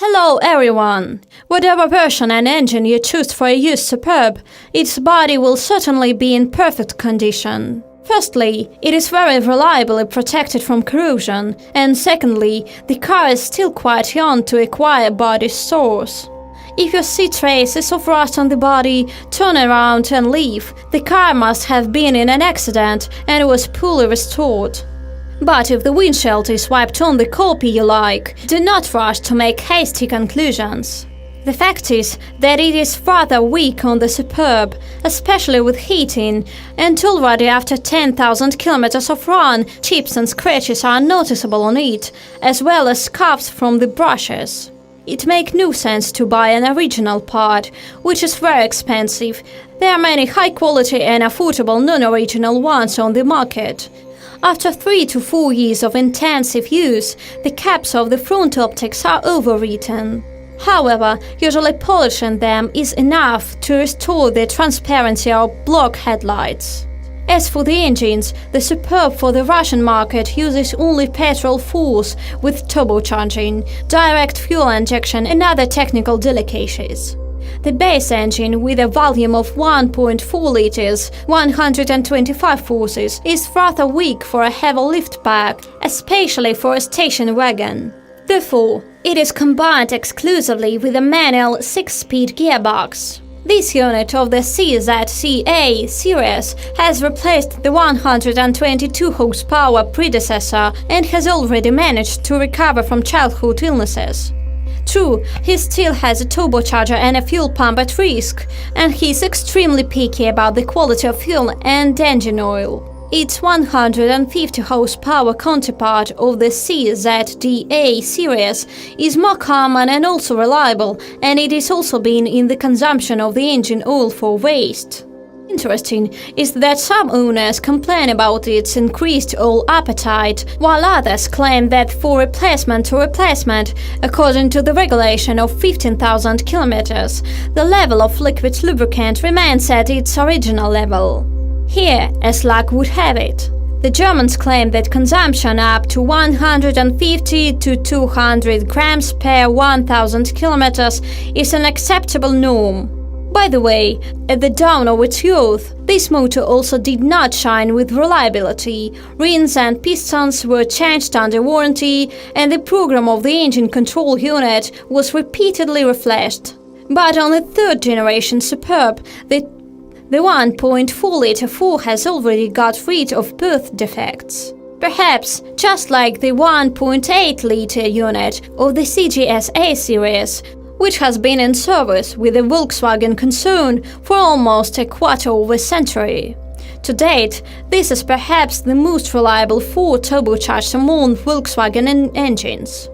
Hello everyone! Whatever version and engine you choose for a used Superb, its body will certainly be in perfect condition. Firstly, it is very reliably protected from corrosion, and secondly, the car is still quite young to acquire body sores. If you see traces of rust on the body, turn around and leave. The car must have been in an accident and was poorly restored. But if the windshield is wiped on the copy you like, do not rush to make hasty conclusions. The fact is that it is rather weak on the Superb, especially with heating, and already after 10,000 kilometers of run, chips and scratches are noticeable on it, as well as scuffs from the brushes. It makes no sense to buy an original part, which is very expensive. There are many high-quality and affordable non-original ones on the market. After 3 to 4 years of intensive use, the caps of the front optics are overwritten. However, usually polishing them is enough to restore the transparency of block headlights. As for the engines, the Superb for the Russian market uses only petrol force with turbocharging, direct fuel injection and other technical delicacies. The base engine, with a volume of 1.4 liters, 125 horses, is rather weak for a heavy liftback, especially for a station wagon. Therefore, it is combined exclusively with a manual 6-speed gearbox. This unit of the CZCA series has replaced the 122 horsepower predecessor and has already managed to recover from childhood illnesses. True, he still has a turbocharger and a fuel pump at risk, and he's extremely picky about the quality of fuel and engine oil. Its 150 horsepower counterpart of the CZDA series is more common and also reliable, and it is also been in the consumption of the engine oil for waste. Interesting is that some owners complain about its increased oil appetite, while others claim that for replacement to replacement, according to the regulation of 15,000 kilometers, the level of liquid lubricant remains at its original level. Here, as luck would have it, the Germans claim that consumption up to 150 to 200 grams per 1,000 kilometers is an acceptable norm. By the way, at the dawn of its youth, this motor also did not shine with reliability. Rings and pistons were changed under warranty, and the program of the engine control unit was repeatedly refreshed. But on the third generation Superb, the 1.4-liter 4 has already got rid of both defects. Perhaps just like the 1.8-liter unit of the CGSA series, which has been in service with the Volkswagen concern for almost a quarter of a century. To date, this is perhaps the most reliable 4 turbocharged among Volkswagen engines.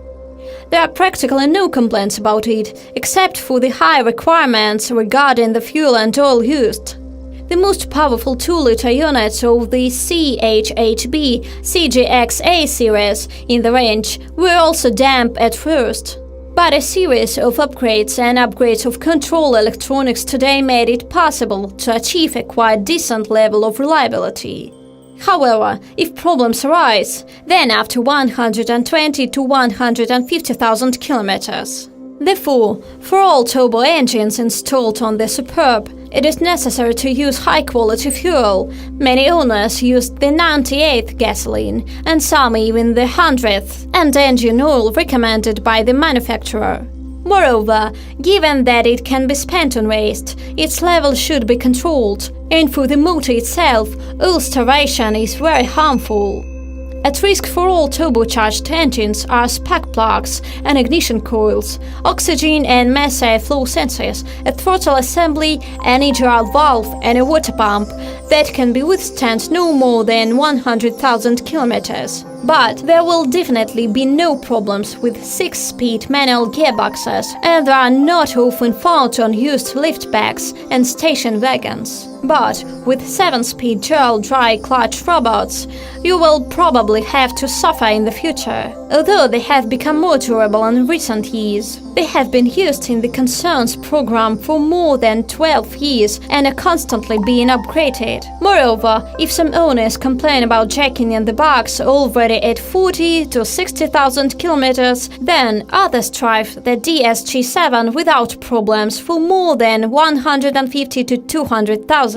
There are practically no complaints about it, except for the high requirements regarding the fuel and oil used. The most powerful 2-liter units of the CHHB CGXA series in the range were also damp at first. But a series of upgrades and upgrades of control electronics today made it possible to achieve a quite decent level of reliability. However, if problems arise, then after 120 to 150,000 kilometers. Therefore, for all turbo engines installed on the Superb, it is necessary to use high-quality fuel. Many owners use the 98th gasoline, and some even the 100th, and engine oil recommended by the manufacturer. Moreover, given that it can be spent on waste, its level should be controlled, and for the motor itself, oil starvation is very harmful. At risk for all turbocharged engines are spark plugs and ignition coils, oxygen and mass airflow sensors, a throttle assembly, an EGR valve and a water pump that can withstand no more than 100,000 kilometers. But there will definitely be no problems with 6-speed manual gearboxes, and they are not often found on used liftbacks and station wagons. But with 7-speed dual dry clutch robots, you will probably have to suffer in the future. Although they have become more durable in recent years, they have been used in the concern's program for more than 12 years and are constantly being upgraded. Moreover, if some owners complain about jacking in the box already at 40 to 60,000 kilometers, then others drive the DS-G7 without problems for more than 150 to 200,000.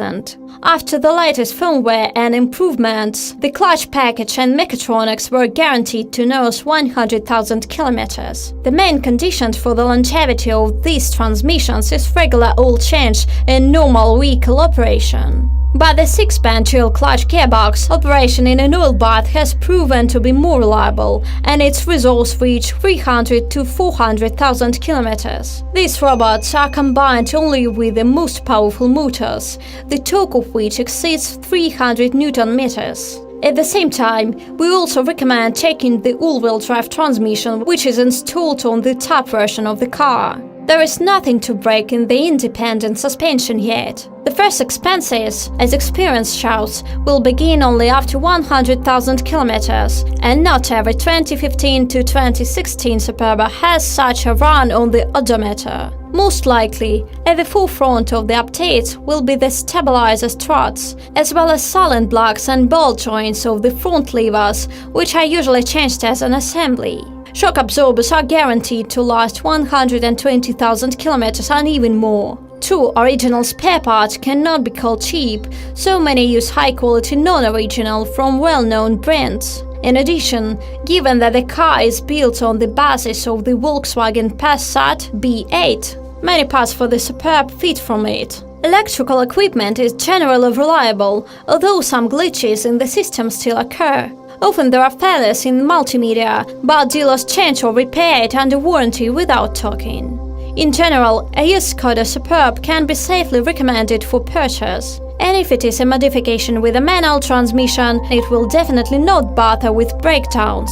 After the latest firmware and improvements, the clutch package and mechatronics were guaranteed to nurse 100,000 kilometers. The main conditions for the longevity of these transmissions is regular oil change and normal vehicle operation. But the 6-band dual clutch gearbox operation in an oil bath has proven to be more reliable, and its results reach 300 to 400,000 kilometers. These robots are combined only with the most powerful motors, the torque of which exceeds 300 Newton meters. At the same time, we also recommend checking the all-wheel drive transmission, which is installed on the top version of the car. There is nothing to break in the independent suspension yet. The first expenses, as experience shows, will begin only after 100,000 kilometers, and not every 2015 to 2016 Superb has such a run on the odometer. Most likely, at the forefront of the updates will be the stabilizer struts, as well as silent blocks and ball joints of the front levers, which are usually changed as an assembly. Shock absorbers are guaranteed to last 120,000 kilometers and even more. True original spare parts cannot be called cheap, so many use high-quality non-original from well-known brands. In addition, given that the car is built on the basis of the Volkswagen Passat B8, many parts for the Superb fit from it. Electrical equipment is generally reliable, although some glitches in the system still occur. Often there are failures in multimedia, but dealers change or repair it under warranty without talking. In general, a used Skoda Superb can be safely recommended for purchase. And if it is a modification with a manual transmission, it will definitely not bother with breakdowns.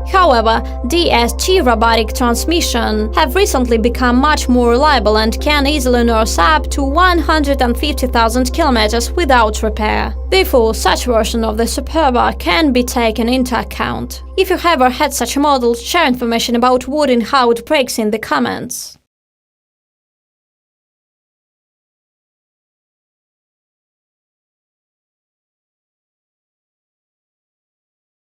However, DSG robotic transmission have recently become much more reliable and can easily nurse up to 150,000 kilometers without repair. Therefore, such version of the Superb can be taken into account. If you have or had such a model, share information about what and how it breaks in the comments.